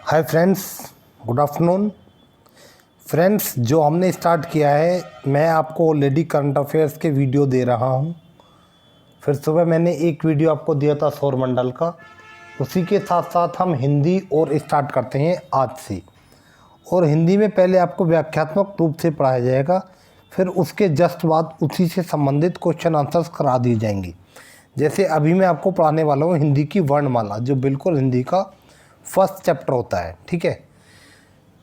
Hi friends, good afternoon. Friends, जो हमने start किया है, मैं आपको ऑलरेडी करंट अफेयर्स के वीडियो दे रहा हूं। फिर सुबह मैंने एक वीडियो आपको दिया था सौरमंडल का। उसी के साथ साथ हम हिंदी और स्टार्ट करते हैं आज से। और हिंदी में पहले आपको व्याख्यात्मक रूप से पढ़ाया जाएगा, फिर उसके जस्ट बाद उसी से संबंधित क्वेश्चन आंसर्स करा दिए जाएंगे। जैसे अभी मैं आपको पढ़ाने वाला हूँ हिंदी की वर्णमाला, जो बिल्कुल हिंदी का फर्स्ट चैप्टर होता है। ठीक है,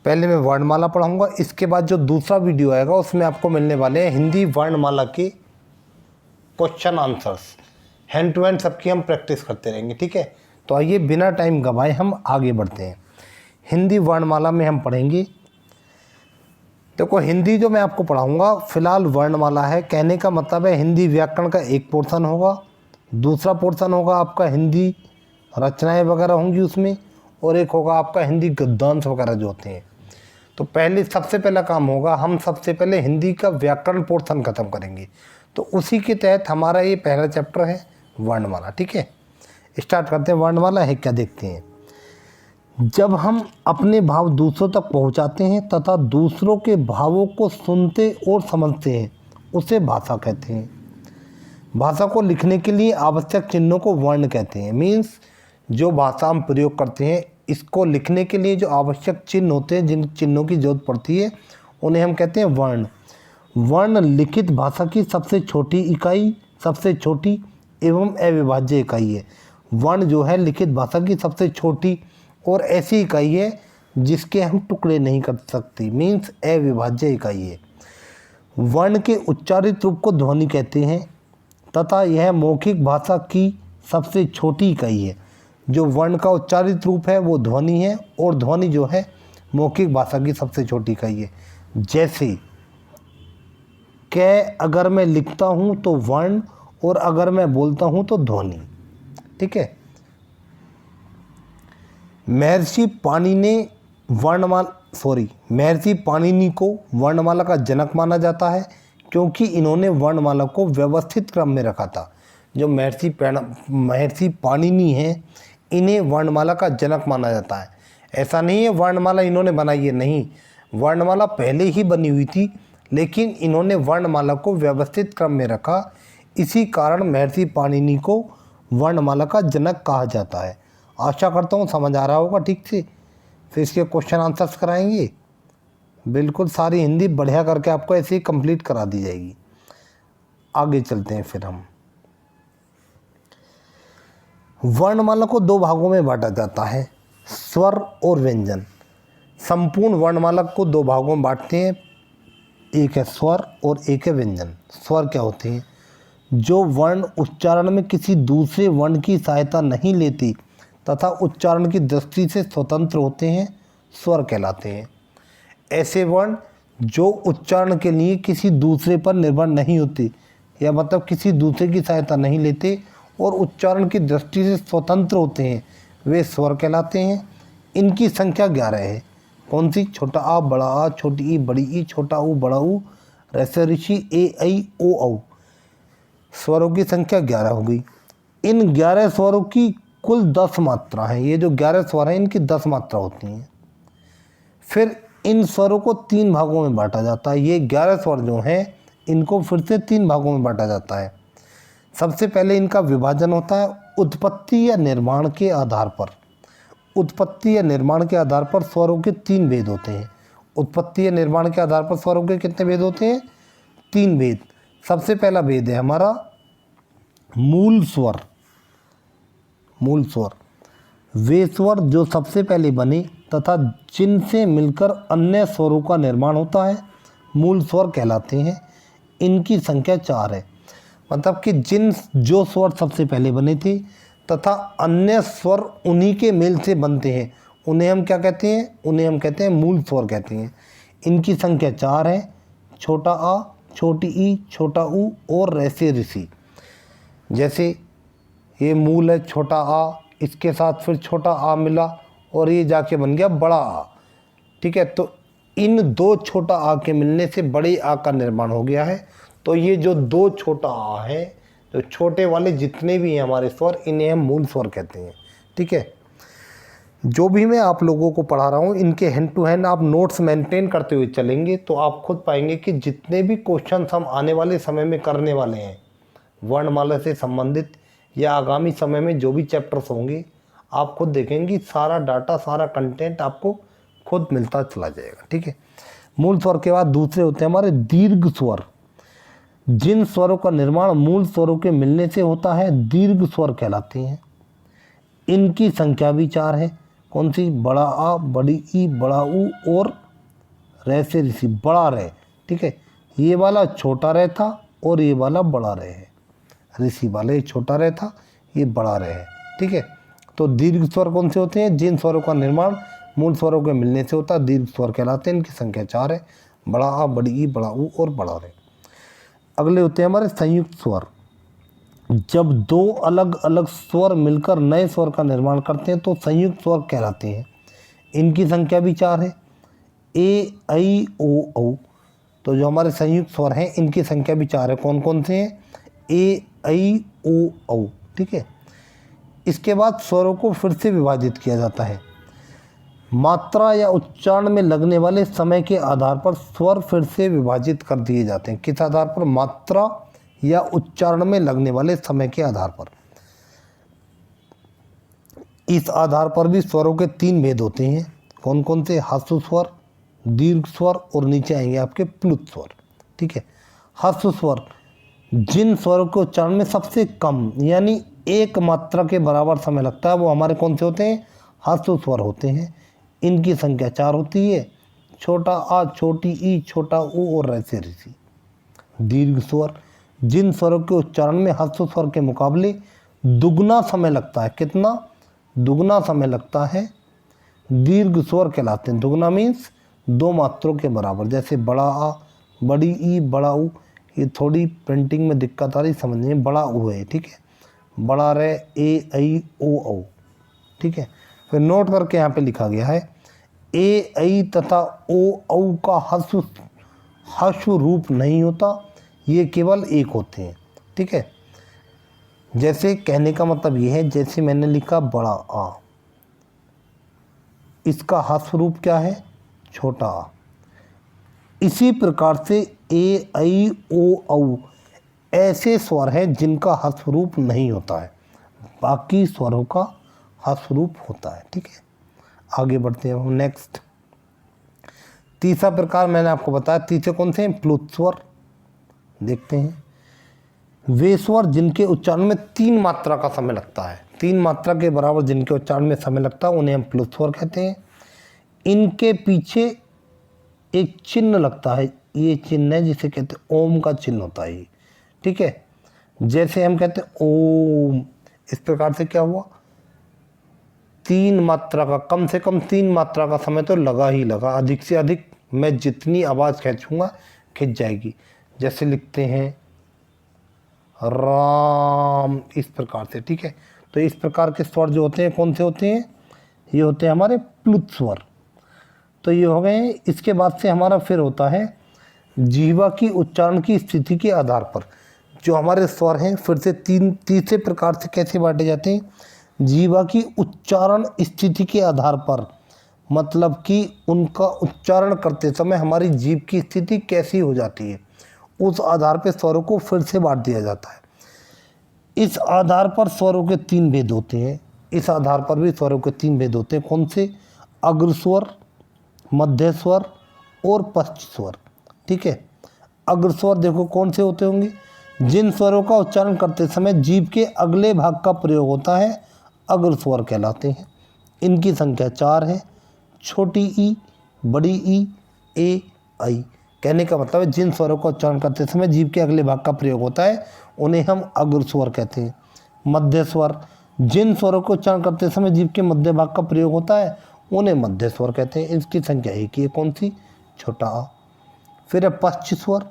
पहले मैं वर्णमाला पढ़ाऊंगा, इसके बाद जो दूसरा वीडियो आएगा उसमें आपको मिलने वाले हैं हिंदी वर्णमाला के question answers. Hand to hand सबकी हम प्रैक्टिस करते रहेंगे। ठीक है, तो आइए बिना टाइम गवाए हम आगे बढ़ते हैं। हिंदी वर्णमाला में हम पढ़ेंगे। देखो, हिंदी जो मैं आपको पढ़ाऊंगा फिलहाल वर्णमाला है। कहने का मतलब है हिंदी व्याकरण का एक पोर्शन होगा, दूसरा पोर्शन होगा आपका हिंदी रचनाएं वगैरह होंगी उसमें, और एक होगा आपका हिंदी गद्यांश वगैरह जो होते हैं। तो पहले सबसे पहला काम होगा, हम सबसे पहले हिंदी का व्याकरण पोर्शन खत्म करेंगे। तो उसी के तहत हमारा ये पहला चैप्टर है वर्णमाला। ठीक है, स्टार्ट करते हैं। वर्णमाला है क्या, देखते हैं। जब हम अपने भाव दूसरों तक पहुंचाते हैं तथा दूसरों के भावों को सुनते और समझते हैं, उसे भाषा कहते हैं। भाषा को लिखने के लिए आवश्यक चिन्हों को वर्ण कहते हैं। मीन्स जो भाषा हम प्रयोग करते हैं, इसको लिखने के लिए जो आवश्यक चिन्ह होते हैं, जिन चिन्हों की जरूरत पड़ती है, उन्हें हम कहते हैं वर्ण। वर्ण लिखित भाषा की सबसे छोटी इकाई, सबसे छोटी एवं अविभाज्य इकाई है। वर्ण जो है लिखित भाषा की सबसे छोटी और ऐसी इकाई है जिसके हम टुकड़े नहीं कर सकते, मीन्स अविभाज्य इकाई है। वर्ण के उच्चारित रूप को ध्वनि कहते हैं तथा यह मौखिक भाषा की सबसे छोटी इकाई है। जो वर्ण का उच्चारित रूप है वो ध्वनि है, और ध्वनि जो है मौखिक भाषा की सबसे छोटी इकाई है। जैसे कै अगर मैं लिखता हूँ तो वर्ण, और अगर मैं बोलता हूँ तो ध्वनि। ठीक है, महर्षि पाणिनि को वर्णमाला का जनक माना जाता है, क्योंकि इन्होंने वर्णमाला को व्यवस्थित क्रम में रखा था। जो महर्षि पाणिनि हैं, इन्हें वर्णमाला का जनक माना जाता है। ऐसा नहीं है वर्णमाला इन्होंने बनाई है, नहीं, वर्णमाला पहले ही बनी हुई थी, लेकिन इन्होंने वर्णमाला को व्यवस्थित क्रम में रखा। इसी कारण महर्षि पाणिनि को वर्णमाला का जनक कहा जाता है। आशा करता हूँ समझ आ रहा होगा ठीक से। फिर इसके क्वेश्चन आंसर्स कराएंगे, बिल्कुल सारी हिंदी बढ़िया करके आपको ऐसे ही कंप्लीट करा दी जाएगी। आगे चलते हैं फिर हम। वर्णमाला को दो भागों में बांटा जाता है, स्वर और व्यंजन। संपूर्ण वर्णमाला को दो भागों में बांटते हैं, एक है स्वर और एक है व्यंजन। स्वर क्या होते हैं? जो वर्ण उच्चारण में किसी दूसरे वर्ण की सहायता नहीं लेती तथा उच्चारण की दृष्टि से स्वतंत्र होते हैं, स्वर कहलाते हैं। ऐसे वर्ण जो उच्चारण के लिए किसी दूसरे पर निर्भर नहीं होते, या मतलब किसी दूसरे की सहायता नहीं लेते और उच्चारण की दृष्टि से स्वतंत्र होते हैं, वे स्वर कहलाते हैं। इनकी संख्या 11 है। कौन सी? छोटा आ, बड़ा आ, छोटी ई, बड़ी ई, छोटा ऊ, बड़ा ऊ, रस्व ऋषि, ए ऐ ओ औ। स्वरों की संख्या 11 हो गई। इन 11 स्वरों की कुल 10 मात्रा है। ये जो 11 स्वर हैं, इनकी 10 मात्रा होती हैं। फिर इन स्वरों को 3 भागों में बांटा जाता है। ये 11 स्वर जो हैं, इनको फिर से 3 भागों में बांटा जाता है। सबसे पहले इनका विभाजन होता है उत्पत्ति या निर्माण के आधार पर। उत्पत्ति या निर्माण के आधार पर स्वरों के 3 भेद होते हैं। उत्पत्ति या निर्माण के आधार पर स्वरों के कितने भेद होते हैं? 3 भेद। सबसे पहला भेद है हमारा मूल स्वर। मूल स्वर वे स्वर जो सबसे पहले बने तथा जिनसे मिलकर अन्य स्वरों का निर्माण होता है, मूल स्वर कहलाते हैं। इनकी संख्या 4 है। मतलब कि जो स्वर सबसे पहले बने थे तथा अन्य स्वर उन्हीं के मेल से बनते हैं, उन्हें हम क्या कहते हैं? उन्हें हम कहते हैं मूल स्वर कहते हैं। इनकी संख्या 4 है। छोटा आ, छोटी ई, छोटा ऊ और रस्व ऋषि। जैसे ये मूल है छोटा आ, इसके साथ फिर छोटा आ मिला और ये जाके बन गया बड़ा आ। ठीक है, तो इन 2 छोटा आ के मिलने से बड़े आ का निर्माण हो गया है। तो ये जो 2 छोटा आ है, तो छोटे वाले जितने भी हैं हमारे स्वर, इन्हें हम मूल स्वर कहते हैं। ठीक है, जो भी मैं आप लोगों को पढ़ा रहा हूँ इनके हैंड टू हैंड आप नोट्स मेंटेन करते हुए चलेंगे तो आप खुद पाएंगे कि जितने भी क्वेश्चन हम आने वाले समय में करने वाले हैं वर्णमाला से संबंधित या आगामी समय में जो भी चैप्टर्स होंगे आप खुद देखेंगे सारा डाटा सारा कंटेंट आपको खुद मिलता चला जाएगा। ठीक है। मूल स्वर के बाद दूसरे होते हैं हमारे दीर्घ स्वर। जिन स्वरों का निर्माण मूल स्वरों के मिलने से होता है दीर्घ स्वर कहलाते हैं। इनकी संख्या भी 4 है। कौन सी? बड़ा आ, बड़ी ई, बड़ा ऊ और रे से ऋषि, बड़ा रे। ठीक है। ये वाला छोटा रे था और ये वाला बड़ा रे है। ऋषि वाले छोटा रे था, ये बड़ा रे है। ठीक है। तो दीर्घ स्वर कौन से होते हैं? जिन स्वरों का निर्माण मूल स्वरों के मिलने से होता है दीर्घ स्वर कहलाते हैं। इनकी संख्या 4 है। बड़ा आ, बड़ी ई, बड़ा ऊ और बड़ा रे। अगले होते हैं हमारे संयुक्त स्वर। जब 2 अलग अलग स्वर मिलकर नए स्वर का निर्माण करते हैं तो संयुक्त स्वर कहलाते हैं। इनकी संख्या भी 4 है। ए, ऐ, ओ, औ। तो जो हमारे संयुक्त स्वर हैं इनकी संख्या भी 4 है। कौन कौन से हैं? ए, ऐ, ओ, औ। ठीक है। इसके बाद स्वरों को फिर से विभाजित किया जाता है। मात्रा या उच्चारण में लगने वाले समय के आधार पर स्वर फिर से विभाजित कर दिए जाते हैं। किस आधार पर? मात्रा या उच्चारण में लगने वाले समय के आधार पर। इस आधार पर भी स्वरों के 3 भेद होते हैं। कौन कौन से? ह्रस्व स्वर, दीर्घ स्वर और नीचे आएंगे आपके प्लुत स्वर। ठीक है। ह्रस्व स्वर जिन स्वरों के उच्चारण में सबसे कम यानी 1 मात्रा के बराबर समय लगता है वो हमारे कौन से होते हैं? ह्रस्व स्वर होते हैं। इनकी संख्या 4 होती है। छोटा आ, छोटी ई, छोटा ऊ और रे ऋषि। दीर्घ स्वर जिन स्वरों के उच्चारण में ह्रस्व स्वर के मुकाबले दुगना समय लगता है। कितना? दुगना समय लगता है। दीर्घ स्वर कहलाते हैं। दुगना मीन्स 2 मात्रों के बराबर। जैसे बड़ा आ, बड़ी ई, बड़ा ऊ। ये थोड़ी प्रिंटिंग में दिक्कत आ रही समझने में। बड़ा ऊ है। ठीक है। बड़ा रे, ए, ऐ, ओ, औ। ठीक है। फिर नोट करके यहाँ पे लिखा गया है ए, ऐ तथा ओ, औ का ह्रस्व रूप नहीं होता। ये केवल एक होते हैं। ठीक है। जैसे कहने का मतलब ये है जैसे मैंने लिखा बड़ा आ, इसका ह्रस्व रूप क्या है? छोटा आ। इसी प्रकार से ए, ऐ, ओ, औ ऐसे स्वर हैं जिनका ह्रस्व रूप नहीं होता है। बाकी स्वरों का ह्रस्व रूप होता है। ठीक है। आगे बढ़ते हैं हम नेक्स्ट। तीसरा प्रकार मैंने आपको बताया। तीसरे कौन से हैं? प्लुत स्वर। देखते हैं। वे स्वर जिनके उच्चारण में 3 मात्रा का समय लगता है। 3 मात्रा के बराबर जिनके उच्चारण में समय लगता है उन्हें हम प्लुत स्वर कहते हैं। इनके पीछे एक चिन्ह लगता है। ये चिन्ह है जिसे कहते हैं ओम का चिन्ह होता है ये। ठीक है। जैसे हम कहते हैं ओम, इस प्रकार से क्या हुआ? 3 मात्रा का, कम से कम 3 मात्रा का समय तो लगा ही लगा। अधिक से अधिक मैं जितनी आवाज़ खींचूंगा खिंच जाएगी। जैसे लिखते हैं राम, इस प्रकार से। ठीक है। तो इस प्रकार के स्वर जो होते हैं कौन से होते हैं? ये होते हैं हमारे प्लुत स्वर। तो ये हो गए। इसके बाद से हमारा फिर होता है जीवा की उच्चारण की स्थिति के आधार पर जो हमारे स्वर हैं फिर से तीसरे प्रकार से कैसे बांटे जाते हैं? जीवा की उच्चारण स्थिति के आधार पर, मतलब कि उनका उच्चारण करते समय हमारी जीभ की स्थिति कैसी हो जाती है, उस आधार पर स्वरों को फिर से बांट दिया जाता है। इस आधार पर स्वरों के 3 भेद होते हैं। इस आधार पर भी स्वरों के 3 भेद होते हैं। कौन से? अग्र स्वर, मध्य स्वर और पश्च स्वर। ठीक है। अग्र स्वर देखो कौन से होते होंगे? जिन स्वरों का उच्चारण करते समय जीभ के अगले भाग का प्रयोग होता है अग्र स्वर कहलाते हैं। इनकी संख्या 4 है। छोटी ई, बड़ी ई, ए, ऐ। कहने का मतलब है जिन स्वरों का उच्चारण करते समय जीभ के अगले भाग का प्रयोग होता है उन्हें हम अग्र स्वर कहते हैं। मध्य स्वर जिन स्वरों को उच्चारण करते समय जीभ के मध्य भाग का प्रयोग होता है उन्हें मध्य स्वर कहते हैं। इसकी संख्या एक ही है। कौन सी? छोटा आ। फिर है पश्च स्वर।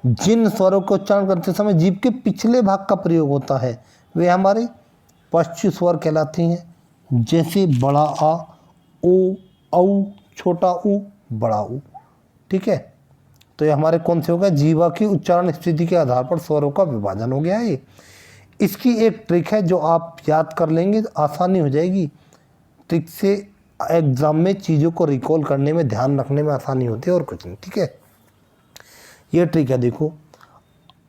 जिन स्वरों को उच्चारण करते समय जीभ के पिछले भाग का प्रयोग होता है वे हमारे पश्च स्वर कहलाते हैं। जैसे बड़ा आ, ओ, औ, छोटा ऊ, बड़ा ऊ। ठीक है। तो ये हमारे कौन से हो गए? जीवा की उच्चारण स्थिति के आधार पर स्वरों का विभाजन हो गया है। इसकी एक ट्रिक है जो आप याद कर लेंगे आसानी हो जाएगी। ट्रिक से एग्ज़ाम में चीज़ों को रिकॉल करने में, ध्यान रखने में आसानी होती है और कुछ नहीं। ठीक है, ये ट्रिक है। देखो,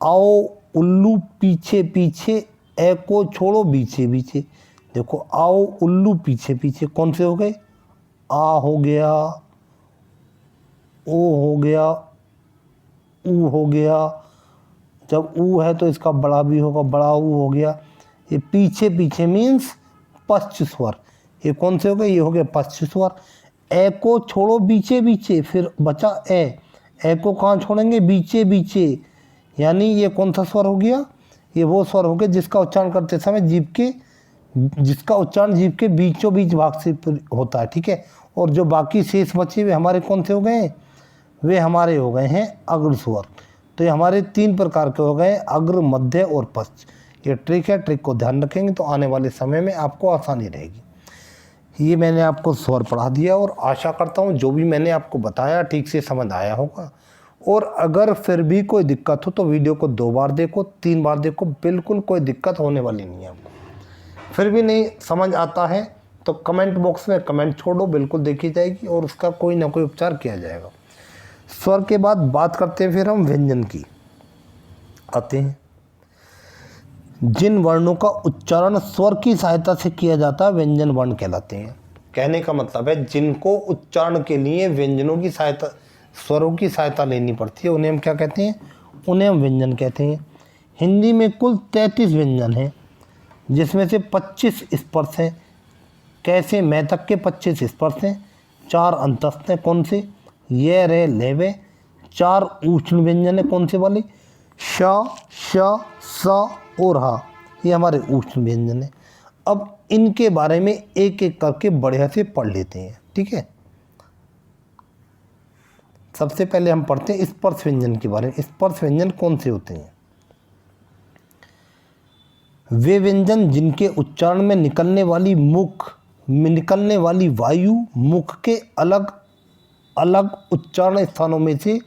आओ उल्लू पीछे पीछे, ए को छोड़ो बीचे बीचे। देखो, आओ उल्लू पीछे पीछे कौन से हो गए? आ हो गया, ओ हो गया, ऊ हो गया। जब ऊ है तो इसका बड़ा भी होगा, बड़ा ऊ हो गया। ये पीछे पीछे मीन्स पश्च स्वर। ये कौन से हो गए? ये हो गए पश्च स्वर। ए को छोड़ो बीचे बीचे, फिर बचा ए। ए को कहाँ छोड़ेंगे? बीचे बीचे। यानी ये कौन सा स्वर हो गया? ये वो स्वर हो गया जिसका उच्चारण करते समय जिसका उच्चारण जीभ के बीचों बीच भाग से होता है। ठीक है, और जो बाकी शेष बचे हुए हमारे कौन से हो गए? वे हमारे हो गए हैं अग्र स्वर। तो ये हमारे 3 प्रकार के हो गए, अग्र, मध्य और पश्च। ये ट्रिक है, ट्रिक को ध्यान रखेंगे तो आने वाले समय में आपको आसानी रहेगी। ये मैंने आपको स्वर पढ़ा दिया और आशा करता हूँ जो भी मैंने आपको बताया ठीक से समझ आया होगा। और अगर फिर भी कोई दिक्कत हो तो वीडियो को 2 बार देखो, 3 बार देखो, बिल्कुल कोई दिक्कत होने वाली नहीं है आपको। फिर भी नहीं समझ आता है तो कमेंट बॉक्स में कमेंट छोड़ो, बिल्कुल देखी जाएगी और उसका कोई ना कोई उपचार किया जाएगा। स्वर के बाद बात करते हैं फिर हम व्यंजन की आते हैं। जिन वर्णों का उच्चारण स्वर की सहायता से किया जाता है व्यंजन वर्ण कहलाते हैं। कहने का मतलब है जिनको उच्चारण के लिए व्यंजनों की सहायता, स्वरों की सहायता लेनी पड़ती है, उन्हें हम क्या कहते हैं? उन्हें हम व्यंजन कहते हैं। हिंदी में कुल 33 व्यंजन हैं, जिसमें से 25 स्पर्श हैं। कैसे? मैं तक के 25 स्पर्श हैं, 4 अंतस्थ हैं। कौन से? ये, रे, ले, वे। 4 उष्ण व्यंजन है। कौन से वाले? श, श, स और हा। ये हमारे उष्ण व्यंजन है। अब इनके बारे में एक एक करके बढ़िया से पढ़ लेते हैं। ठीक है, सबसे पहले हम पढ़ते हैं स्पर्श व्यंजन के बारे में। स्पर्श व्यंजन कौन से होते हैं? वे व्यंजन जिनके उच्चारण में निकलने वाली वायु मुख के अलग अलग उच्चारण स्थानों में से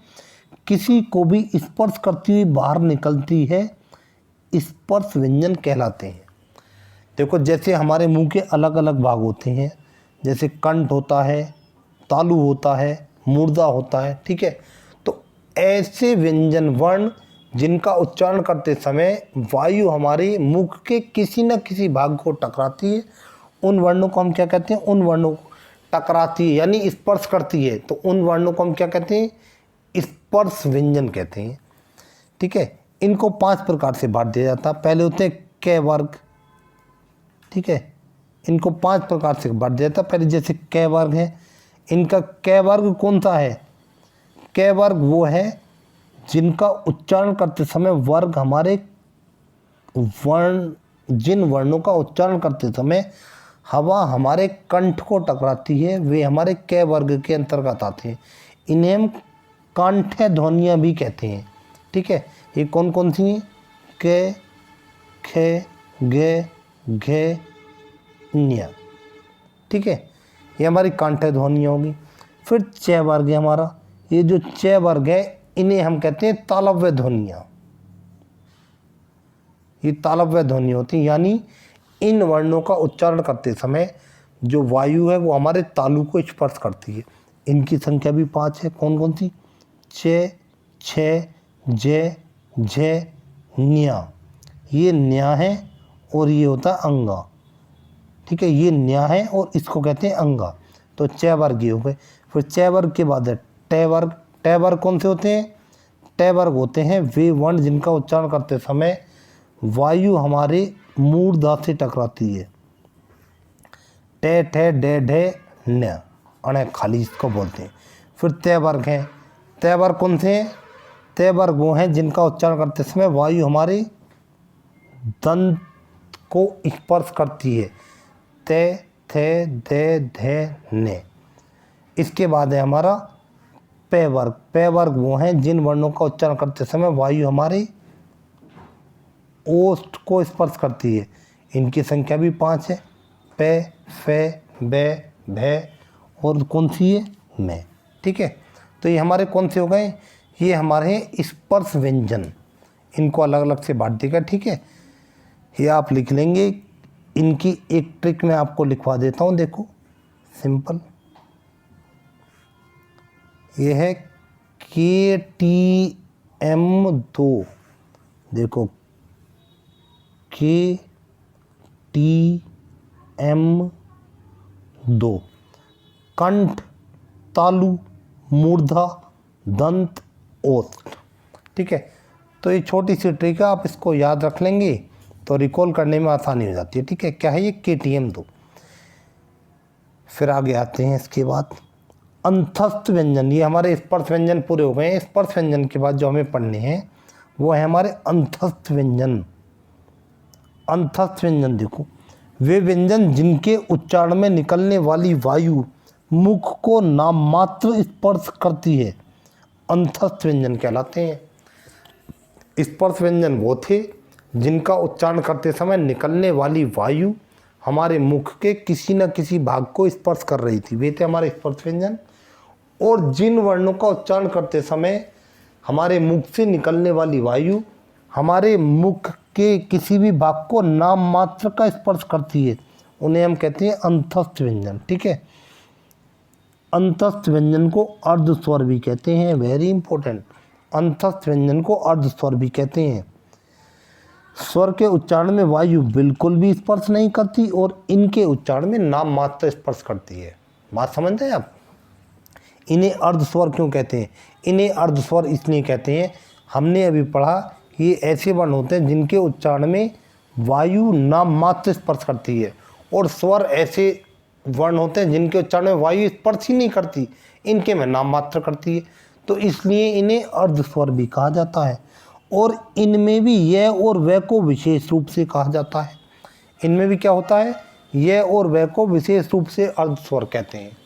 किसी को भी स्पर्श करती हुई बाहर निकलती है, स्पर्श व्यंजन कहलाते हैं। देखो, जैसे हमारे मुंह के अलग अलग भाग होते हैं, जैसे कंठ होता है, तालु होता है, मूर्धा होता है। ठीक है, तो ऐसे व्यंजन वर्ण जिनका उच्चारण करते समय वायु हमारे मुख के किसी न किसी भाग को टकराती है, उन वर्णों को हम क्या कहते हैं? उन वर्णों को टकराती है यानी स्पर्श करती है, तो उन वर्णों को हम क्या कहते हैं? स्पर्श व्यंजन कहते हैं। ठीक है, इनको 5 प्रकार से बांट दिया जाता है। पहले होते हैं क वर्ग। ठीक है, इनको 5 प्रकार से बांट दिया जाता है। पहले जैसे क वर्ग है, इनका क वर्ग कौन सा है? क वर्ग वो है जिनका उच्चारण करते समय वर्ग हमारे जिन वर्णों का उच्चारण करते समय हवा हमारे कंठ को टकराती है, वे हमारे क वर्ग के अंतर्गत आते हैं। इन्हें हम कांठ्य ध्वनियाँ भी कहते हैं। ठीक है, ये कौन कौन सी हैं? क, ख, ग, घ, ञ। ठीक है, ये हमारी कांठ्य ध्वनियाँ होगी। फिर च वर्ग है हमारा। ये जो च वर्ग है इन्हें हम कहते हैं तालव्य ध्वनियाँ। ये तालव्य ध्वनि होती है, यानी इन वर्णों का उच्चारण करते समय जो वायु है वो हमारे तालु को स्पर्श करती है। इनकी संख्या भी 5 है। कौन कौन सी? च, छ, ज, झ, न्या। ये न्या है और ये होता है अंगा। ठीक है, ये न्या है और इसको कहते हैं अंगा। तो च वर्ग ये हो गए। फिर च वर्ग के बाद है ट वर्ग। ट वर्ग कौन से होते हैं? ट वर्ग होते हैं वे वर्ण जिनका उच्चारण करते समय वायु हमारे मूर्धा से टकराती है। टे, ठे, डे, ढे, न, अण खाली इसको बोलते हैं। फिर तय वर्ग हैं। तय वर्ग कौन से हैं? तय वर्ग वो हैं जिनका उच्चारण करते समय वायु हमारे दंत को स्पर्श करती है। ते, थे, धे, धे, ने। इसके बाद है हमारा पे वर्ग। पे वर्ग वो हैं जिन वर्णों का उच्चारण करते समय वायु हमारी ओष्ठ को स्पर्श करती है। इनकी संख्या भी 5 है। पे, फे, बे, भे और कौन सी है? में। ठीक है, तो ये हमारे कौन से हो गए? ये हमारे स्पर्श व्यंजन। इनको अलग अलग से बांट देगा। ठीक है, ये आप लिख लेंगे। इनकी एक ट्रिक मैं आपको लिखवा देता हूँ। देखो, सिंपल। ये है KTM2, देखो KTM2, कंठ, तालु, मूर्धा, दंत, ओष्ठ। ठीक है, तो ये छोटी सी ट्रिक है, आप इसको याद रख लेंगे तो रिकॉल करने में आसानी हो जाती है। ठीक है, क्या है ये KTM2। फिर आगे आते हैं इसके बाद अंतस्थ व्यंजन। ये हमारे स्पर्श व्यंजन पूरे हो गए हैं। स्पर्श व्यंजन के बाद जो हमें पढ़ने हैं वो है हमारे अंतस्थ व्यंजन। अंतस्थ व्यंजन देखो, वे व्यंजन जिनके उच्चारण में निकलने वाली वायु मुख को नाममात्र स्पर्श करती है, अंतस्थ व्यंजन कहलाते हैं। स्पर्श व्यंजन वो थे जिनका उच्चारण करते समय निकलने वाली वायु हमारे मुख के किसी न किसी भाग को स्पर्श कर रही थी, वे थे हमारे स्पर्श व्यंजन। और जिन वर्णों का उच्चारण करते समय हमारे मुख से निकलने वाली वायु हमारे मुख के किसी भी भाग को नाम मात्र का स्पर्श करती है, उन्हें हम कहते हैं अंतस्थ व्यंजन। ठीक है, अंतस्थ व्यंजन को अर्ध स्वर भी कहते हैं, वेरी इंपॉर्टेंट। अंतस्थ व्यंजन को अर्ध स्वर भी कहते हैं। स्वर के उच्चारण में वायु बिल्कुल भी स्पर्श नहीं करती और इनके उच्चारण में नाम मात्र स्पर्श करती है। बात समझ रहे हैं आप? इन्हें अर्ध स्वर क्यों कहते हैं? इन्हें अर्ध स्वर इसलिए कहते हैं, हमने अभी पढ़ा कि ये ऐसे वर्ण होते हैं जिनके उच्चारण में वायु नाम मात्र स्पर्श करती है, और स्वर ऐसे वर्ण होते हैं जिनके उच्चारण में वायु स्पर्श ही नहीं करती, इनके में नाम मात्र करती है, तो इसलिए इन्हें अर्ध स्वर भी कहा जाता है। और इनमें भी यह और वह को विशेष रूप से कहा जाता है। इनमें भी क्या होता है? यह और वह को विशेष रूप से अर्ध स्वर कहते हैं।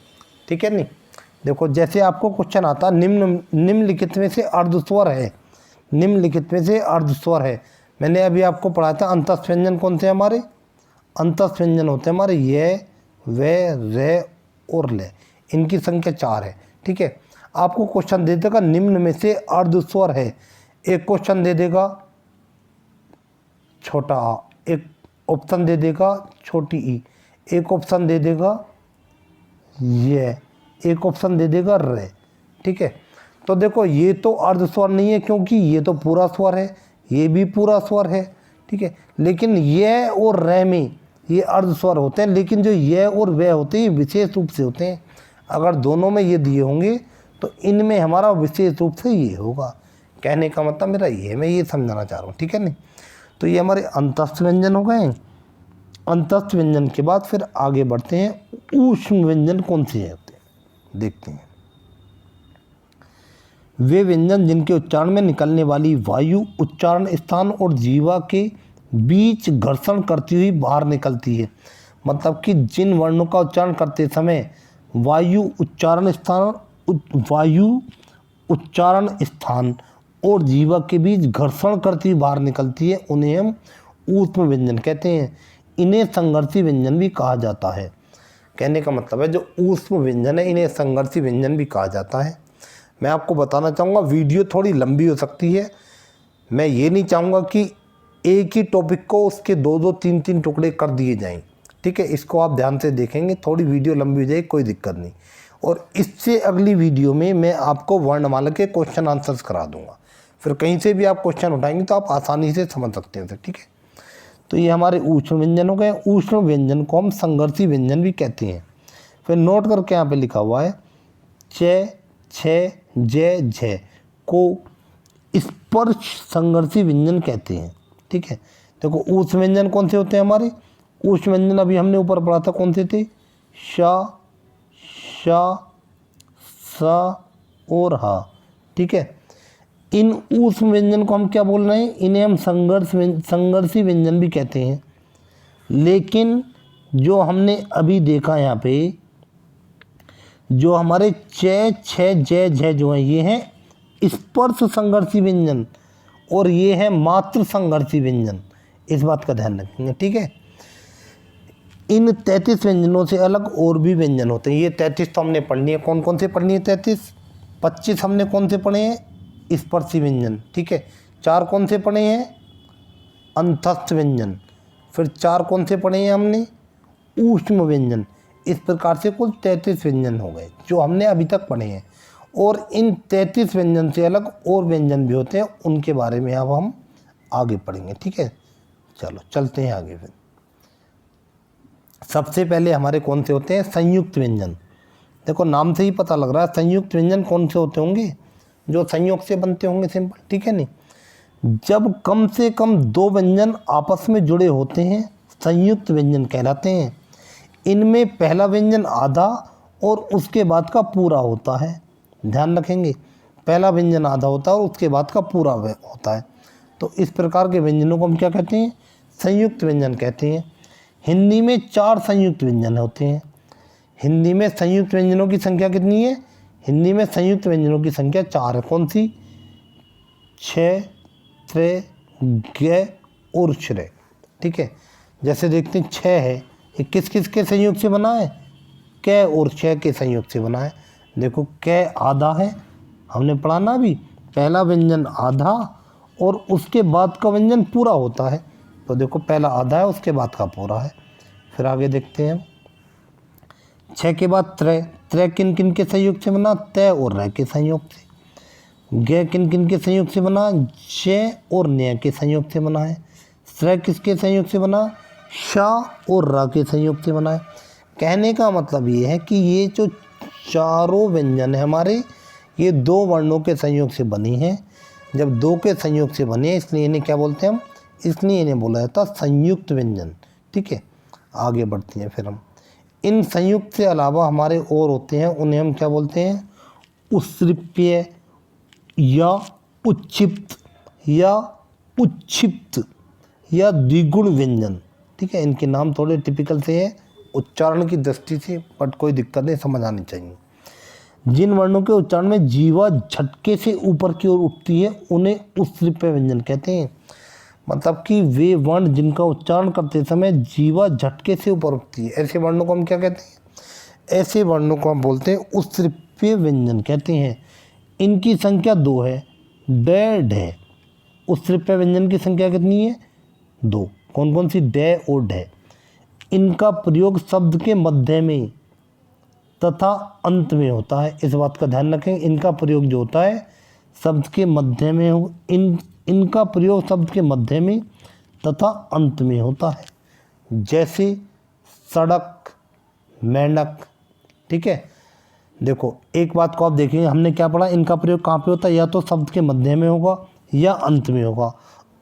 ठीक है नहीं? देखो, जैसे आपको क्वेश्चन आता, निम्नलिखित में से अर्ध स्वर है, निम्नलिखित में से अर्ध स्वर है। मैंने अभी आपको पढ़ाया था अंतस्थ व्यंजन कौन से हमारे? अंतस्थ व्यंजन होते हैं हमारे य, व, र और ल। इनकी संख्या 4 है। ठीक है, आपको क्वेश्चन दे देगा निम्न में से अर्ध स्वर है, एक क्वेश्चन दे देगा छोटा आ, एक ऑप्शन दे देगा छोटी ई, एक ऑप्शन दे देगा ये, एक ऑप्शन दे देगा रे। ठीक है, तो देखो ये तो अर्ध स्वर नहीं है क्योंकि ये तो पूरा स्वर है, ये भी पूरा स्वर है। ठीक है, लेकिन ये और रे में ये अर्ध स्वर होते हैं, लेकिन जो ये और वे होते हैं ये विशेष रूप से होते हैं। अगर दोनों में ये दिए होंगे तो इनमें हमारा विशेष रूप से ये होगा। कहने का मतलब मेरा ये, मैं ये समझाना चाह रहा हूँ। ठीक है नहीं? तो ये हमारे अंतस्थ व्यंजन हो गए। अंतस्थ व्यंजन के बाद फिर आगे बढ़ते हैं, ऊष्म व्यंजन कौन से होते हैं देखते हैं। वे व्यंजन जिनके उच्चारण में निकलने वाली वायु उच्चारण स्थान और जीवा के बीच घर्षण करती हुई बाहर निकलती है। मतलब कि जिन वर्णों का उच्चारण करते समय वायु उच्चारण स्थान और जीवा के बीच घर्षण करती हुई बाहर निकलती है, उन्हें हम ऊष्म व्यंजन कहते हैं। इन्हें संघर्षी व्यंजन भी कहा जाता है। कहने का मतलब है जो ऊष्म व्यंजन है इन्हें संघर्षी व्यंजन भी कहा जाता है। मैं आपको बताना चाहूँगा, वीडियो थोड़ी लंबी हो सकती है, मैं ये नहीं चाहूँगा कि एक ही टॉपिक को उसके 2-2, 3-3 टुकड़े कर दिए जाएं। ठीक है, इसको आप ध्यान से देखेंगे, थोड़ी वीडियो लंबी हो जाएगी, कोई दिक्कत नहीं। और इससे अगली वीडियो में मैं आपको वर्णमाला के क्वेश्चन आंसर्स करा दूंगा, फिर कहीं से भी आप क्वेश्चन उठाएंगे तो आप आसानी से समझ सकते हैं उसे। ठीक है, तो ये हमारे ऊष्म व्यंजन हो गए। ऊष्म व्यंजन को हम संघर्षी व्यंजन भी कहते हैं। फिर नोट करके यहाँ पे लिखा हुआ है, च, छ, ज, झ को स्पर्श संघर्षी व्यंजन कहते हैं। ठीक है, देखो ऊष्म व्यंजन कौन से होते हैं हमारे? ऊष्म व्यंजन अभी हमने ऊपर पढ़ा था, कौन से थे? श, सा और हा। ठीक है, इन ऊष्म व्यंजन को हम क्या बोल रहे हैं? इन्हें हम संघर्षी व्यंजन भी कहते हैं। लेकिन जो हमने अभी देखा यहाँ पे, जो हमारे च, छ, ज, झ जो हैं, ये हैं स्पर्श संघर्षी व्यंजन और ये है मात्र संघर्षी व्यंजन। इस बात का ध्यान रखेंगे। ठीक है, इन 33 व्यंजनों से अलग और भी व्यंजन होते हैं। ये 33 तो हमने पढ़नी है, कौन कौन से पढ़नी है? 33। 25 हमने कौन से पढ़े हैं? स्पर्शी व्यंजन। ठीक है, 4 कौन से पढ़े हैं? अंतस्थ व्यंजन। फिर 4 कौन से पढ़े हैं हमने? ऊष्म व्यंजन। इस प्रकार से कुल 33 व्यंजन हो गए जो हमने अभी तक पढ़े हैं। और इन 33 व्यंजन से अलग और व्यंजन भी होते हैं, उनके बारे में अब हम आगे पढ़ेंगे। ठीक है, चलो चलते हैं आगे। फिर सबसे पहले हमारे कौन से होते हैं? संयुक्त व्यंजन। देखो नाम से ही पता लग रहा है संयुक्त व्यंजन कौन से होते होंगे, जो संयोग से बनते होंगे, सिंपल। ठीक है नहीं, जब कम से कम 2 व्यंजन आपस में जुड़े होते हैं संयुक्त व्यंजन कहलाते हैं। इनमें पहला व्यंजन आधा और उसके बाद का पूरा होता है। ध्यान रखेंगे, पहला व्यंजन आधा होता है और उसके बाद का पूरा होता है। तो इस प्रकार के व्यंजनों को हम क्या कहते हैं? संयुक्त व्यंजन कहते हैं। हिंदी में 4 संयुक्त व्यंजन होते हैं। हिंदी में संयुक्त व्यंजनों की संख्या कितनी है? हिंदी में संयुक्त व्यंजनों की संख्या 4 है। कौन सी? छ, त्रे, ज्ञ और श्रेय। ठीक है, जैसे देखते हैं 6 है, ये किस किस के संयोग से बना है? क और छ के संयोग से बना है। देखो क आधा है, हमने पढ़ा ना अभी, पहला व्यंजन आधा और उसके बाद का व्यंजन पूरा होता है। तो देखो पहला आधा है, उसके बाद का पूरा है। फिर आगे देखते हैं, 6 के बाद त्रय। त्रय किन किन के संयोग से बना? तय और रय के संयोग से। ज्ञ किन किन के संयोग से बना? जय और न्याय के संयोग से बना है। श्रय किसके संयोग से बना? शा और रा के संयोग से बना है। कहने का मतलब ये है कि ये जो चारों व्यंजन है हमारे, ये 2 वर्णों के संयोग से बनी हैं। जब 2 के संयोग से बने इसलिए इन्हें क्या बोलते हैं हम? इसलिए इन्हें बोला जाता है संयुक्त व्यंजन। ठीक है, आगे बढ़ते हैं। फिर हम इन संयुक्त से अलावा हमारे और होते हैं, उन्हें हम क्या बोलते हैं? उत्सृप्य या उच्छिप्त या उच्छिप्त या द्विगुण व्यंजन। ठीक है, इनके नाम थोड़े टिपिकल से है उच्चारण की दृष्टि से, बट कोई दिक्कत नहीं, समझ आनी चाहिए। जिन वर्णों के उच्चारण में जीवा झटके से ऊपर की ओर उठती है उन्हें उत्सृप्य व्यंजन कहते हैं। मतलब कि वे वर्ण जिनका उच्चारण करते समय जीवा झटके से ऊपर उठती है, ऐसे वर्णों को हम क्या कहते हैं? ऐसे वर्णों को हम बोलते हैं उत्सृप्य व्यंजन कहते हैं। इनकी संख्या 2 है, ड ढ। उत्सृप्य व्यंजन की संख्या कितनी है? 2। कौन कौन सी? ड और ढ। इनका प्रयोग शब्द के मध्य में तथा अंत में होता है। इस बात का ध्यान रखें, इनका प्रयोग जो होता है शब्द के मध्य में हो, इनका प्रयोग शब्द के मध्य में तथा अंत में होता है। जैसे सड़क, मेंढक। ठीक है, देखो एक बात को आप देखेंगे, हमने क्या पढ़ा? इनका प्रयोग कहाँ पे होता है? या तो शब्द के मध्य में होगा या अंत में होगा।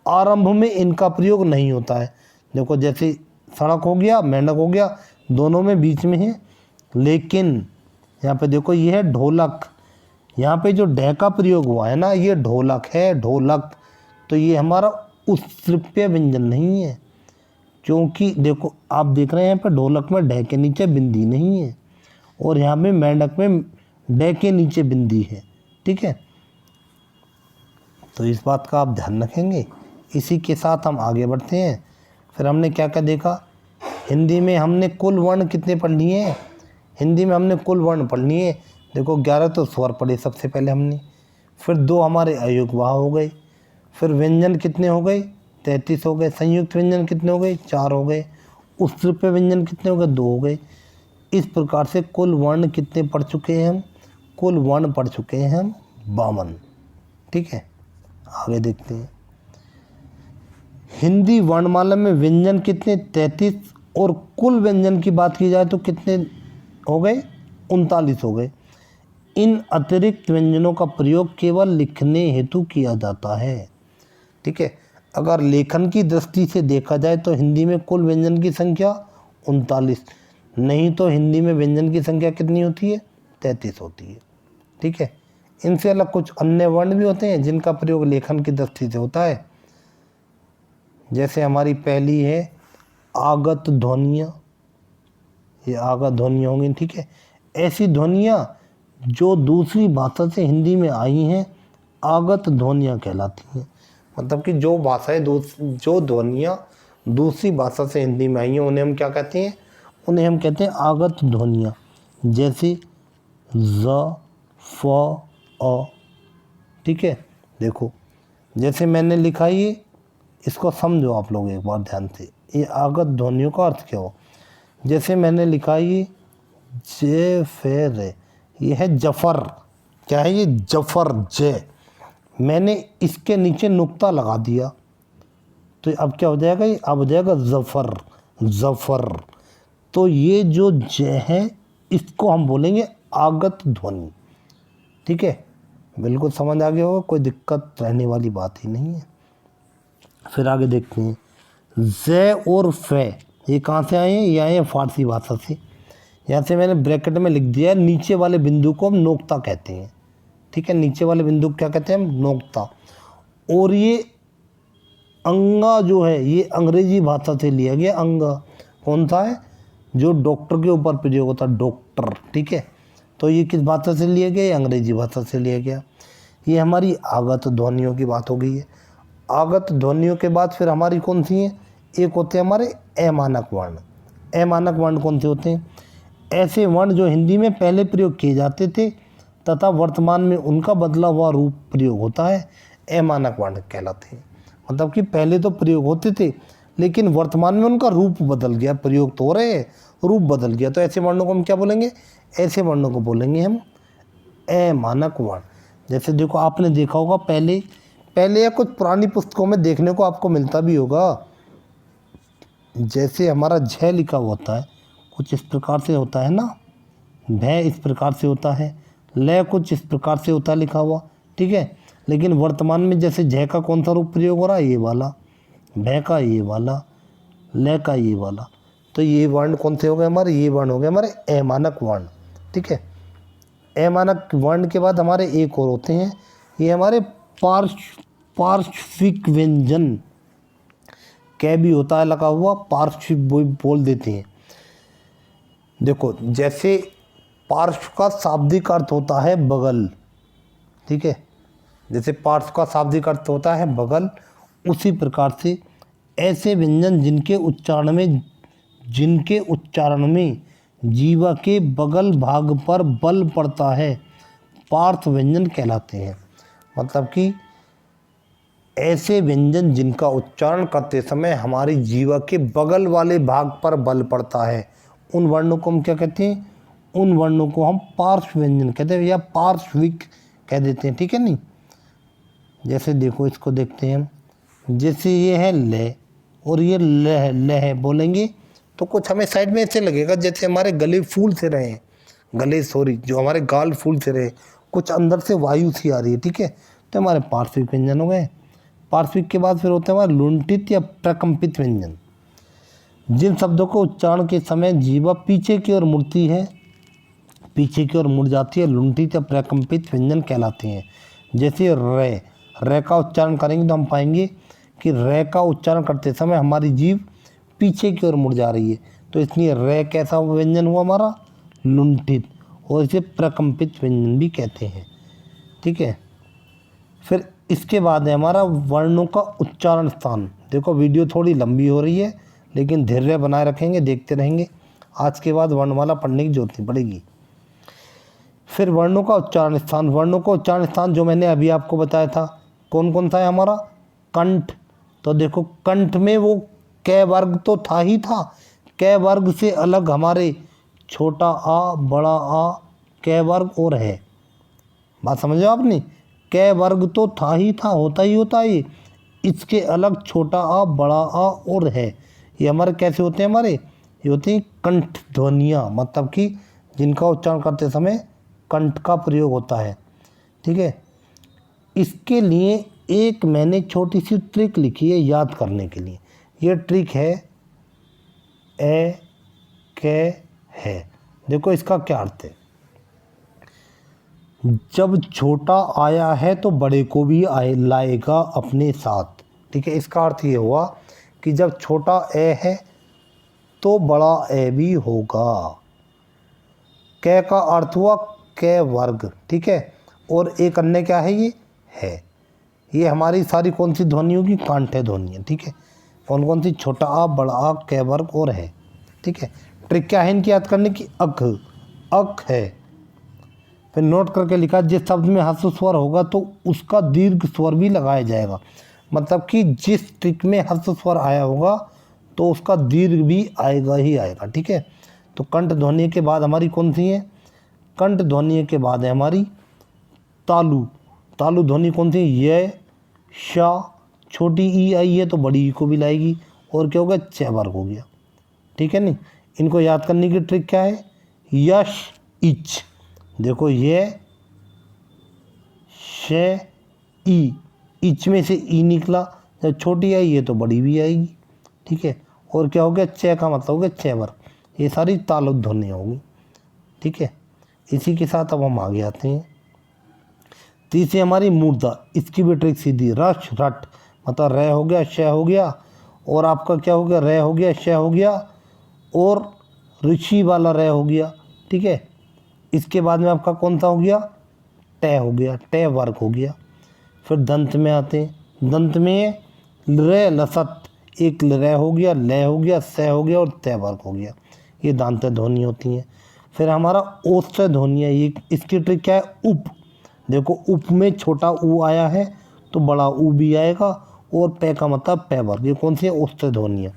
आरंभ में इनका प्रयोग नहीं होता है। देखो जैसे सड़क हो गया, मेंढक हो गया, दोनों में बीच में है। लेकिन यहाँ पे देखो ये है ढोलक, यहाँ पे जो ढ का प्रयोग हुआ है ना, ये ढोलक है, ढोलक। तो ये हमारा उत्सृप्य व्यंजन नहीं है, क्योंकि देखो आप देख रहे हैं यहाँ पे ढोलक में ढ के नीचे बिंदी नहीं है और यहाँ पे मेंढक में ड के नीचे बिंदी है। ठीक है, तो इस बात का आप ध्यान रखेंगे। इसी के साथ हम आगे बढ़ते हैं। फिर हमने क्या क्या देखा? हिंदी में हमने कुल वर्ण कितने पढ़ लिए हैं? हिंदी में हमने कुल वर्ण पढ़ लिए। देखो 11 तो स्वर पढ़े सबसे पहले हमने, फिर 2 हमारे अयुग्वाह हो गए, फिर व्यंजन कितने हो गए? 33 हो गए। संयुक्त व्यंजन कितने हो गए? 4 हो गए। उत्सृप्य व्यंजन कितने हो गए? 2 हो गए। इस प्रकार से कुल वर्ण कितने पढ़ चुके हैं हम? कुल वर्ण पढ़ चुके हैं हम 52। ठीक है, आगे देखते हैं। हिंदी वर्णमाला में व्यंजन कितने? 33। और कुल व्यंजन की बात की जाए तो कितने हो गए? 39 हो गए। इन अतिरिक्त व्यंजनों का प्रयोग केवल लिखने हेतु किया जाता है। ठीक है, अगर लेखन की दृष्टि से देखा जाए तो हिंदी में कुल व्यंजन की संख्या 39, नहीं तो हिंदी में व्यंजन की संख्या कितनी होती है? 33 होती है। ठीक है, इनसे अलग कुछ अन्य वर्ण भी होते हैं जिनका प्रयोग लेखन की दृष्टि से होता है। जैसे हमारी पहली है आगत ध्वनियाँ, ये आगत ध्वनियाँ होंगी। ठीक है, ऐसी ध्वनियाँ जो दूसरी भाषा से हिंदी में आई हैं आगत ध्वनियाँ कहलाती हैं। मतलब कि जो भाषाएं जो ध्वनियाँ दूसरी भाषा से हिंदी में आई हैं उन्हें हम क्या कहते हैं? उन्हें हम कहते हैं आगत ध्वनियाँ। जैसे ज, फ, अ। ठीक है, देखो जैसे मैंने लिखा, ये इसको समझो आप लोग एक बार ध्यान से, ये आगत ध्वनियों का अर्थ क्या हो। जैसे मैंने लिखा, ये जे फेर, ये है जफर। क्या है ये? जफर, जय। मैंने इसके नीचे नुक्ता लगा दिया तो अब क्या हो जाएगा? ये अब हो जाएगा जफर, जफर। तो ये जो जय है इसको हम बोलेंगे आगत ध्वनि। ठीक है, बिल्कुल समझ आ गया होगा, कोई दिक्कत रहने वाली बात ही नहीं है। फिर आगे देखते हैं, ज़ और फे ये कहाँ से आए हैं? ये आए हैं फारसी भाषा से। यहाँ से मैंने ब्रैकेट में लिख दिया है, नीचे वाले बिंदु को हम नोक्ता कहते हैं। ठीक है, नीचे वाले बिंदु को क्या कहते हैं हम? नोक्ता। और ये अंगा जो है ये अंग्रेजी भाषा से लिया गया। अंगा कौन सा है? जो डॉक्टर के ऊपर प्रयोग होता है, डॉक्टर। ठीक है, तो ये किस भाषा से लिया गया? ये अंग्रेजी भाषा से लिया गया। ये हमारी आगत ध्वनियों की बात हो गई है। आगत ध्वनियों के बाद फिर हमारी कौन सी है? एक होते हैं हमारे अमानक वर्ण। अमानक वर्ण कौन से होते हैं? ऐसे वर्ण जो हिंदी में पहले प्रयोग किए जाते थे तथा वर्तमान में उनका बदला हुआ रूप प्रयोग होता है, अमानक वर्ण कहलाते हैं। मतलब कि पहले तो प्रयोग होते थे लेकिन वर्तमान में उनका रूप बदल गया, प्रयोग तो हो रहे हैं, रूप बदल गया। तो ऐसे वर्णों को हम क्या बोलेंगे? ऐसे वर्णों को बोलेंगे हम अमानक वर्ण। जैसे देखो, आपने देखा होगा पहले या कुछ पुरानी पुस्तकों में देखने को आपको मिलता भी होगा। जैसे हमारा झ लिखा हुआ होता है कुछ इस प्रकार से होता है ना, भय इस प्रकार से होता है, ल कुछ इस प्रकार से होता है लिखा हुआ। ठीक है, लेकिन वर्तमान में जैसे झ का कौन सा रूप प्रयोग हो रहा है? ये वाला। भय का ये वाला, ल का ये वाला। तो ये वर्ण कौन से हो गए हमारे? ये वर्ण हो गए हमारे अमानक वर्ण। ठीक है, अमानक वर्ण के बाद हमारे एक और होते हैं, ये हमारे पार्श्विक व्यंजन। कै भी होता है लगा हुआ, पार्श्विक बोल देते हैं। देखो, जैसे पार्श्व का शाब्दिक अर्थ होता है बगल। ठीक है, जैसे पार्श्व का शाब्दिक अर्थ होता है बगल, उसी प्रकार से ऐसे व्यंजन जिनके उच्चारण में जीवा के बगल भाग पर बल पड़ता है पार्श्व व्यंजन कहलाते हैं। मतलब कि ऐसे व्यंजन जिनका उच्चारण करते समय हमारी जीवा के बगल वाले भाग पर बल पड़ता है, उन वर्णों को हम क्या कहते हैं? उन वर्णों को हम पार्श्व व्यंजन कहते हैं या पार्श्विक कह देते हैं। ठीक है नहीं? जैसे देखो, इसको देखते हैं हम। जैसे ये है ले और ये लह बोलेंगे तो कुछ हमें साइड में ऐसे लगेगा जैसे हमारे गले फूल से रहे, जो हमारे गाल फूल से रहे, कुछ अंदर से वायु सी आ रही है। ठीक है, तो हमारे पार्श्विक व्यंजन हो गए। पार्श्विक के बाद फिर होते हैं हमारे लुंठित या प्रकंपित व्यंजन। जिन शब्दों को उच्चारण के समय जीवा पीछे की ओर मुड़ती है, पीछे की ओर मुड़ जाती है, लुंठित या प्रकंपित व्यंजन कहलाते हैं। जैसे रे का उच्चारण करेंगे तो हम पाएंगे कि रे का उच्चारण करते समय हमारी जीभ पीछे की ओर मुड़ जा रही है, तो इसलिए रे कैसा व्यंजन हुआ हमारा? लुंठित। और इसे प्रकंपित व्यंजन भी कहते हैं। ठीक है, फिर इसके बाद है हमारा वर्णों का उच्चारण स्थान। देखो, वीडियो थोड़ी लंबी हो रही है लेकिन धैर्य बनाए रखेंगे, देखते रहेंगे। आज के बाद वर्णमाला पढ़ने की जरूरत नहीं पड़ेगी। फिर वर्णों का उच्चारण स्थान। वर्णों का उच्चारण स्थान जो मैंने अभी आपको बताया था, कौन कौन सा है हमारा? कंठ। तो देखो, कंठ में वो कै वर्ग तो था ही था, कै वर्ग से अलग हमारे छोटा आ, बड़ा आ, कै वर्ग और है। बात समझो आपने? कै वर्ग तो था ही था, होता ही होता है। इसके अलग छोटा आ, बड़ा आ और है। ये हमारे कैसे होते हैं? हमारे ये होती हैं कंठ ध्वनियाँ, मतलब कि जिनका उच्चारण करते समय कंठ का प्रयोग होता है। ठीक है, इसके लिए एक मैंने छोटी सी ट्रिक लिखी है याद करने के लिए। ये ट्रिक है ए के है। देखो, इसका क्या अर्थ है? जब छोटा आया है तो बड़े को भी लाएगा अपने साथ। ठीक है, इसका अर्थ ये हुआ कि जब छोटा ए है तो बड़ा ए भी होगा। कै का अर्थ हुआ कै वर्ग। ठीक है, और एक अन्य क्या है? ये है। ये हमारी सारी कौन सी ध्वनियों की? कांठे ध्वनियाँ। ठीक है, कौन कौन सी? छोटा आ, बड़ा आ, कै वर्ग और है। ठीक है, ट्रिक क्या है इनकी याद करने की? अक है। फिर नोट करके लिखा, जिस शब्द में ह्रस्व स्वर होगा तो उसका दीर्घ स्वर भी लगाया जाएगा। मतलब कि जिस ट्रिक में ह्रस्व स्वर आया होगा तो उसका दीर्घ भी आएगा ही आएगा। ठीक है, तो कंठ ध्वनि के बाद हमारी कौन सी है? कंठ ध्वनि के बाद है हमारी तालु। तालु ध्वनि कौन सी? य, शा, छोटी ई आई है तो बड़ी ई को भी लाएगी, और क्या हो गया? च वर्ग हो गया। ठीक है नहीं? इनको याद करने की ट्रिक क्या है? यश, इच। देखो ये श, ई, इच में से ई निकला, जब छोटी आई है तो बड़ी भी आएगी। ठीक है, और क्या हो गया? च का मतलब हो गया च वर्ग। ये सारी तालु ध्वनि होगी। ठीक है, इसी के साथ अब हम आगे आते हैं। तीसरी हमारी मूर्धा, इसकी भी ट्रिक सीधी, रश, रट, मतलब र हो गया, श हो गया, और आपका क्या हो गया? र हो गया, श हो गया, और ऋषि वाला र हो गया। ठीक है, इसके बाद में आपका कौन सा हो गया? ट हो गया, ट वर्ग हो गया। फिर दंत में आते हैं। दंत में र, लसत, एक र हो गया, ल हो गया, स हो गया, और त वर्ग हो गया। ये दांत ध्वनि होती हैं। फिर हमारा ओष्ठ ध्वनि है। ये इसकी ट्रिक क्या है? उप। देखो उप में छोटा ऊ आया है तो बड़ा ऊ भी आएगा, और पे का मतलब पे वर्ग। ये कौन सी है? ओष्ठ ध्वनि है।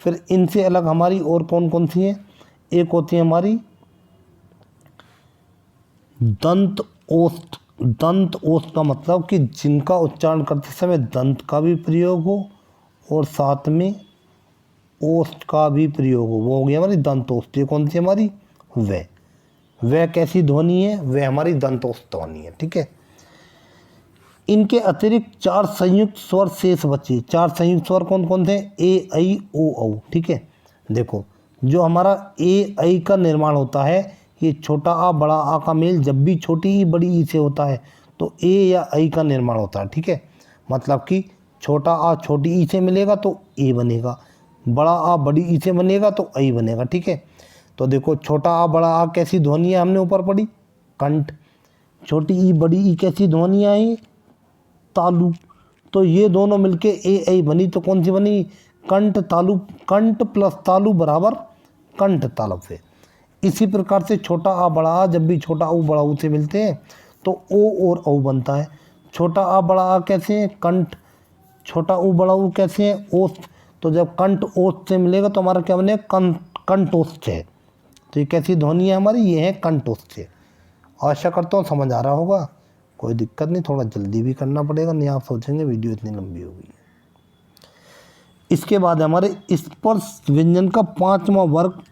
फिर इनसे अलग हमारी और कौन कौन सी है? एक होती है हमारी दंत ओष्ठ। दंत ओष्ठ का मतलब कि जिनका उच्चारण करते समय दंत का भी प्रयोग हो और साथ में ओष्ठ का भी प्रयोग हो, वो हो गया हमारी दंत ओष्ठ। ये कौन सी हमारी? वह कैसी ध्वनि है? वह हमारी दंतोष्ठ ध्वनि है। ठीक है, इनके अतिरिक्त 4 संयुक्त स्वर शेष बचे। 4 संयुक्त स्वर कौन कौन थे? ए, ऐ, ओ, औ। ठीक है, देखो जो हमारा ए, ऐ का निर्माण होता है, ये छोटा आ बड़ा आ का मेल जब भी छोटी ई बड़ी ई से होता है तो ए या ऐ का निर्माण होता है। ठीक है, मतलब कि छोटा आ छोटी ई से मिलेगा तो ए बनेगा, बड़ा आ बड़ी ई से बनेगा तो ऐ बनेगा। ठीक है, तो देखो छोटा आ बड़ा आ कैसी ध्वनि है हमने ऊपर पढ़ी? कंठ। छोटी ई बड़ी ई कैसी ध्वनि आई? तालु। तो ये दोनों मिलके ए ऐ बनी, तो कौन सी बनी? कंठ तालु। कंठ प्लस तालु बराबर कंठ तालव से। इसी प्रकार से छोटा आ बड़ा आ जब भी छोटा ऊ बड़ा ऊ से मिलते हैं तो ओ और औ बनता है। छोटा आ बड़ा आ कैसे है? कंठ। छोटा ऊ बड़ा ऊ कैसे है? ओष्ठ। तो जब कंठ ओष्ठ से मिलेगा तो हमारा क्या बनेगा? कंठोष्ठ है। तो ये कैसी ध्वनि है हमारी? ये है कंठोष्ठ है। आशा करता हूँ समझ आ रहा होगा। कोई दिक्कत नहीं, थोड़ा जल्दी भी करना पड़ेगा, नहीं आप सोचेंगे वीडियो इतनी लंबी हो गई है। इसके बाद हमारे स्पर्श व्यंजन का 5वां वर्ग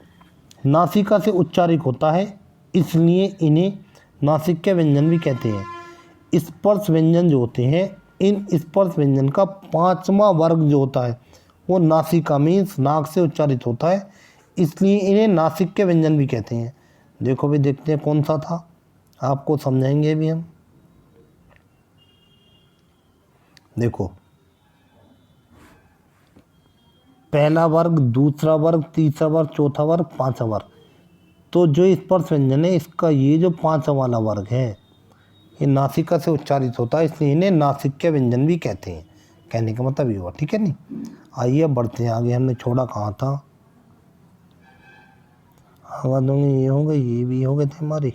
नासिका से उच्चारित होता है, इसलिए इन्हें नासिक्य व्यंजन भी कहते हैं। स्पर्श व्यंजन जो होते हैं, इन स्पर्श व्यंजन का 5वां वर्ग जो होता है वो नासिका मीन्स नाक से उच्चारित होता है, इसलिए इन्हें नासिक्य व्यंजन भी कहते हैं। देखो भी देखते हैं कौन सा था, आपको समझाएंगे भी हम। देखो पहला वर्ग, दूसरा वर्ग, तीसरा वर्ग, चौथा वर्ग, पांचवा वर्ग। तो जो स्पर्श व्यंजन है इसका ये जो 5वां वाला वर्ग है ये नासिका से उच्चारित होता है, इसलिए इन्हें नासिक्य व्यंजन भी कहते हैं। कहने का मतलब ये हुआ। ठीक है नहीं, आइए अब बढ़ते हैं आगे। हमने छोड़ा कहाँ था? आवाज होंगे ये हो गए, ये भी हो गए थे हमारे।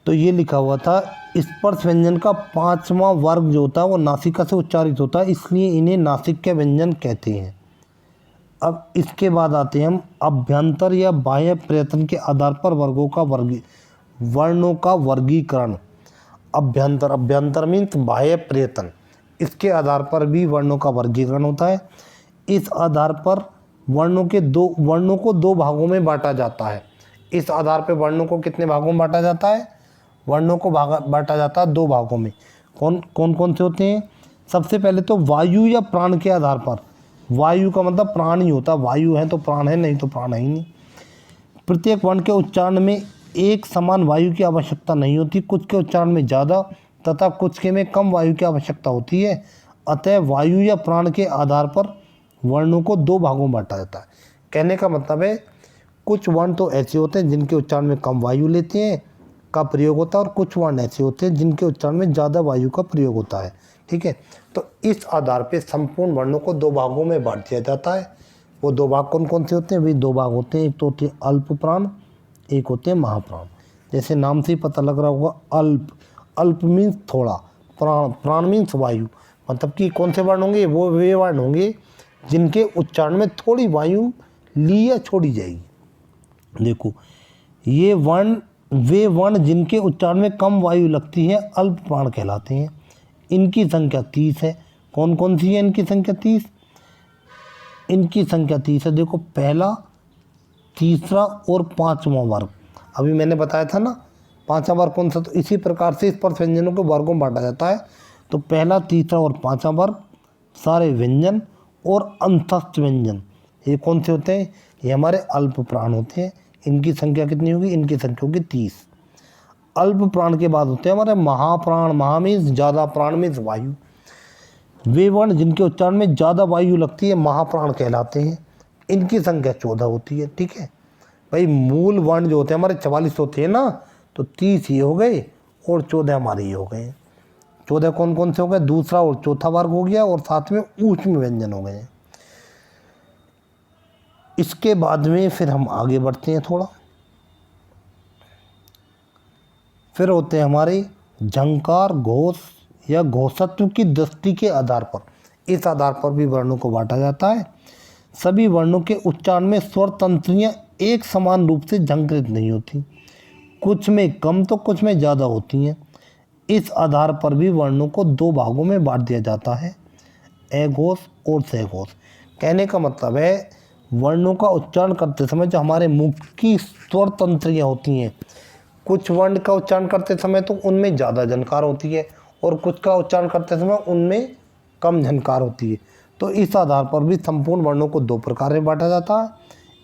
तो ये लिखा हुआ था स्पर्श व्यंजन का 5वां वर्ग जो होता है वो नासिका से उच्चारित होता है, इसलिए इन्हें नासिक्य व्यंजन कहते हैं। अब इसके बाद आते हैं हम अभ्यंतर या बाह्य प्रयत्न के आधार पर वर्णों का वर्गीकरण। अभ्यंतर, अभ्यंतर मीन्स बाह्य प्रयत्न, इसके आधार पर भी वर्णों का वर्गीकरण होता है। इस आधार पर वर्णों को 2 भागों में बांटा जाता है। इस आधार पर वर्णों को कितने भागों में बांटा जाता है? वर्णों को बांटा जाता है 2 भागों में। कौन से होते हैं? सबसे पहले तो वायु या प्राण के आधार पर। वायु का मतलब प्राण ही होता है, वायु है तो प्राण है, नहीं तो प्राण है ही नहीं। प्रत्येक वर्ण के उच्चारण में एक समान वायु की आवश्यकता नहीं होती, कुछ के उच्चारण में ज़्यादा तथा कुछ के में कम वायु की आवश्यकता होती है। अतः वायु या प्राण के आधार पर वर्णों को 2 भागों में बांटा जाता है। कहने का मतलब है कुछ वर्ण तो ऐसे होते हैं जिनके उच्चारण में कम वायु लेते हैं का प्रयोग होता है, और कुछ वर्ण ऐसे होते हैं जिनके उच्चारण में ज़्यादा वायु का प्रयोग होता है। ठीक है, तो इस आधार पे संपूर्ण वर्णों को 2 भागों में बांट दिया जाता है। वो 2 भाग कौन कौन से होते हैं? वे 2 भाग होते हैं, एक तो होते हैं अल्प प्राण, एक होते हैं महाप्राण। जैसे नाम से ही पता लग रहा होगा, अल्प, अल्प मीन्स थोड़ा, प्राण मीन्स वायु। मतलब कि कौन से वर्ण होंगे? वो वे वर्ण होंगे जिनके उच्चारण में थोड़ी वायु ली या छोड़ी जाएगी। देखो ये वर्ण, वे वर्ण जिनके उच्चारण में कम वायु लगती है अल्प प्राण कहलाते हैं। इनकी संख्या 30 है। कौन कौन सी है इनकी संख्या 30? इनकी संख्या 30 है। देखो पहला, तीसरा और पांचवा वर्ग। अभी मैंने बताया था ना पांचवा वर्ग कौन सा, तो इसी प्रकार से स्पर्श व्यंजनों को वर्गों में बांटा जाता है। तो पहला, तीसरा और पांचवा वर्ग सारे व्यंजन और अंतस्थ व्यंजन ये कौन से होते हैं? ये हमारे अल्प प्राण होते हैं। इनकी संख्या कितनी होगी? इनकी संख्या होगी 30। अल्प प्राण के बाद होते हैं हमारे महाप्राण। महा मीन्स ज़्यादा, प्राण मीन्स वायु। वे वर्ण जिनके उच्चारण में ज़्यादा वायु लगती है महाप्राण कहलाते हैं। इनकी संख्या 14 होती है। ठीक है भाई, मूल वर्ण जो होते हैं हमारे 44 होते हैं ना, तो 30 ये हो गए और 14 हमारे ये हो गए। 14 कौन कौन से हो गए? दूसरा और चौथा वर्ग हो गया और साथ में ऊष्म व्यंजन हो गए। इसके बाद में फिर हम आगे बढ़ते हैं थोड़ा। फिर होते हैं हमारे झंकार, घोष या घोषत्व की दृष्टि के आधार पर। इस आधार पर भी वर्णों को बांटा जाता है। सभी वर्णों के उच्चारण में स्वर तंत्रियाँ एक समान रूप से झंकृत नहीं होती, कुछ में कम तो कुछ में ज़्यादा होती हैं। इस आधार पर भी वर्णों को दो भागों में बांट दिया जाता है, अघोष और सघोष। कहने का मतलब है वर्णों का उच्चारण करते समय जो हमारे मुख की स्वर तंत्रियाँ होती हैं, कुछ वर्ण का उच्चारण करते समय तो उनमें ज़्यादा झनकार होती है और कुछ का उच्चारण करते समय उनमें कम झनकार होती है। तो इस आधार पर भी संपूर्ण वर्णों को दो प्रकार में बांटा जाता है,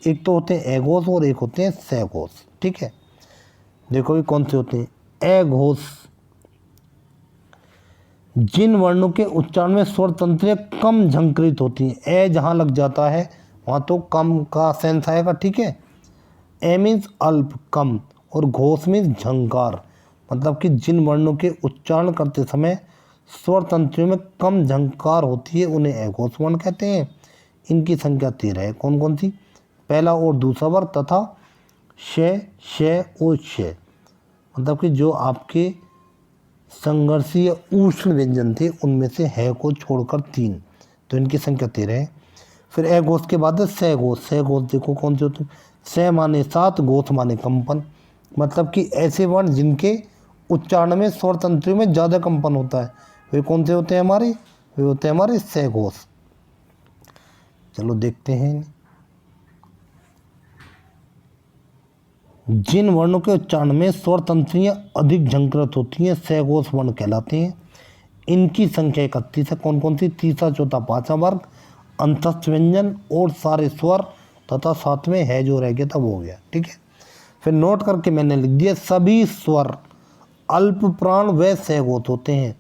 एक तो होते हैं अघोष और एक होते हैं सघोष। ठीक है, देखो ये कौन से होते हैं? अघोष जिन वर्णों के उच्चारण में स्वर तंत्रियाँ कम झंकृत होती हैं। ए जहाँ लग जाता है वहाँ तो कम का सेंस आएगा। ठीक है, ए मीन्स अल्प, कम, और घोष मीन्स झंकार। मतलब कि जिन वर्णों के उच्चारण करते समय स्वर तंत्रियों में कम झंकार होती है उन्हें अघोष वर्ण कहते हैं। इनकी संख्या 13 है। कौन कौन सी? पहला और दूसरा वर्ग तथा श, श और श। मतलब कि जो आपके संघर्षीय उष्ण व्यंजन थे उनमें से है को छोड़कर 3, तो इनकी संख्या 13 है। फिर अघोष के बाद है सघोष। सघोष देखो कौन से होते हैं? स माने 7, घोष माने कंपन। मतलब कि ऐसे वर्ण जिनके उच्चारण में स्वर तंत्रियों में ज़्यादा कंपन होता है वे कौन से होते हैं हमारे? वे होते हैं हमारे सघोष। चलो देखते हैं। जिन वर्णों के उच्चारण में स्वर तंत्रियाँ अधिक झंकृत होती हैं सघोष वर्ण कहलाते हैं। इनकी संख्या 31 है। कौन कौन सी? तीसरा, चौथा, पांचवा वर्ग, अंतस्थ व्यंजन और सारे स्वर तथा साथ में है जो रह गया था वो हो गया। ठीक है, फिर नोट करके मैंने लिख दिया सभी स्वर अल्प प्राण व सघोष होते हैं।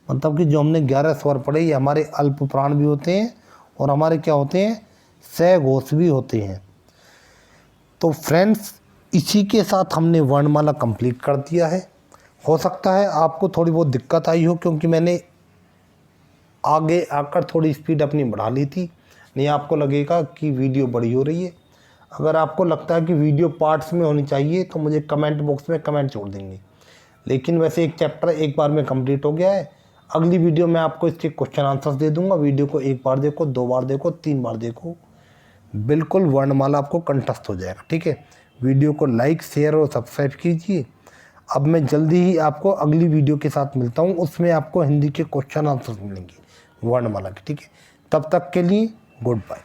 मतलब कि जो हमने 11 स्वर पढ़े ये हमारे अल्प प्राण भी होते हैं और हमारे क्या होते हैं? सघोष भी होते हैं। तो फ्रेंड्स इसी के साथ हमने वर्णमाला कंप्लीट कर दिया है। हो सकता है आपको थोड़ी बहुत दिक्कत आई हो क्योंकि मैंने आगे आकर थोड़ी स्पीड अपनी बढ़ा ली थी, नहीं आपको लगेगा कि वीडियो बड़ी हो रही है। अगर आपको लगता है कि वीडियो पार्ट्स में होनी चाहिए तो मुझे कमेंट बॉक्स में कमेंट छोड़ देंगे। लेकिन वैसे एक चैप्टर एक बार में कंप्लीट हो गया है। अगली वीडियो में आपको इसके क्वेश्चन आंसर्स दे दूंगा। वीडियो को एक बार देखो, 2 बार देखो, 3 बार देखो, बिल्कुल वर्णमाला आपको कंठस्थ हो जाएगा। ठीक है, वीडियो को लाइक, शेयर और सब्सक्राइब कीजिए। अब मैं जल्दी ही आपको अगली वीडियो के साथ मिलता हूँ, उसमें आपको हिंदी के क्वेश्चन आंसर्स मिलेंगे वर्णमाला के। ठीक है, तब तक के लिए गुड बाय।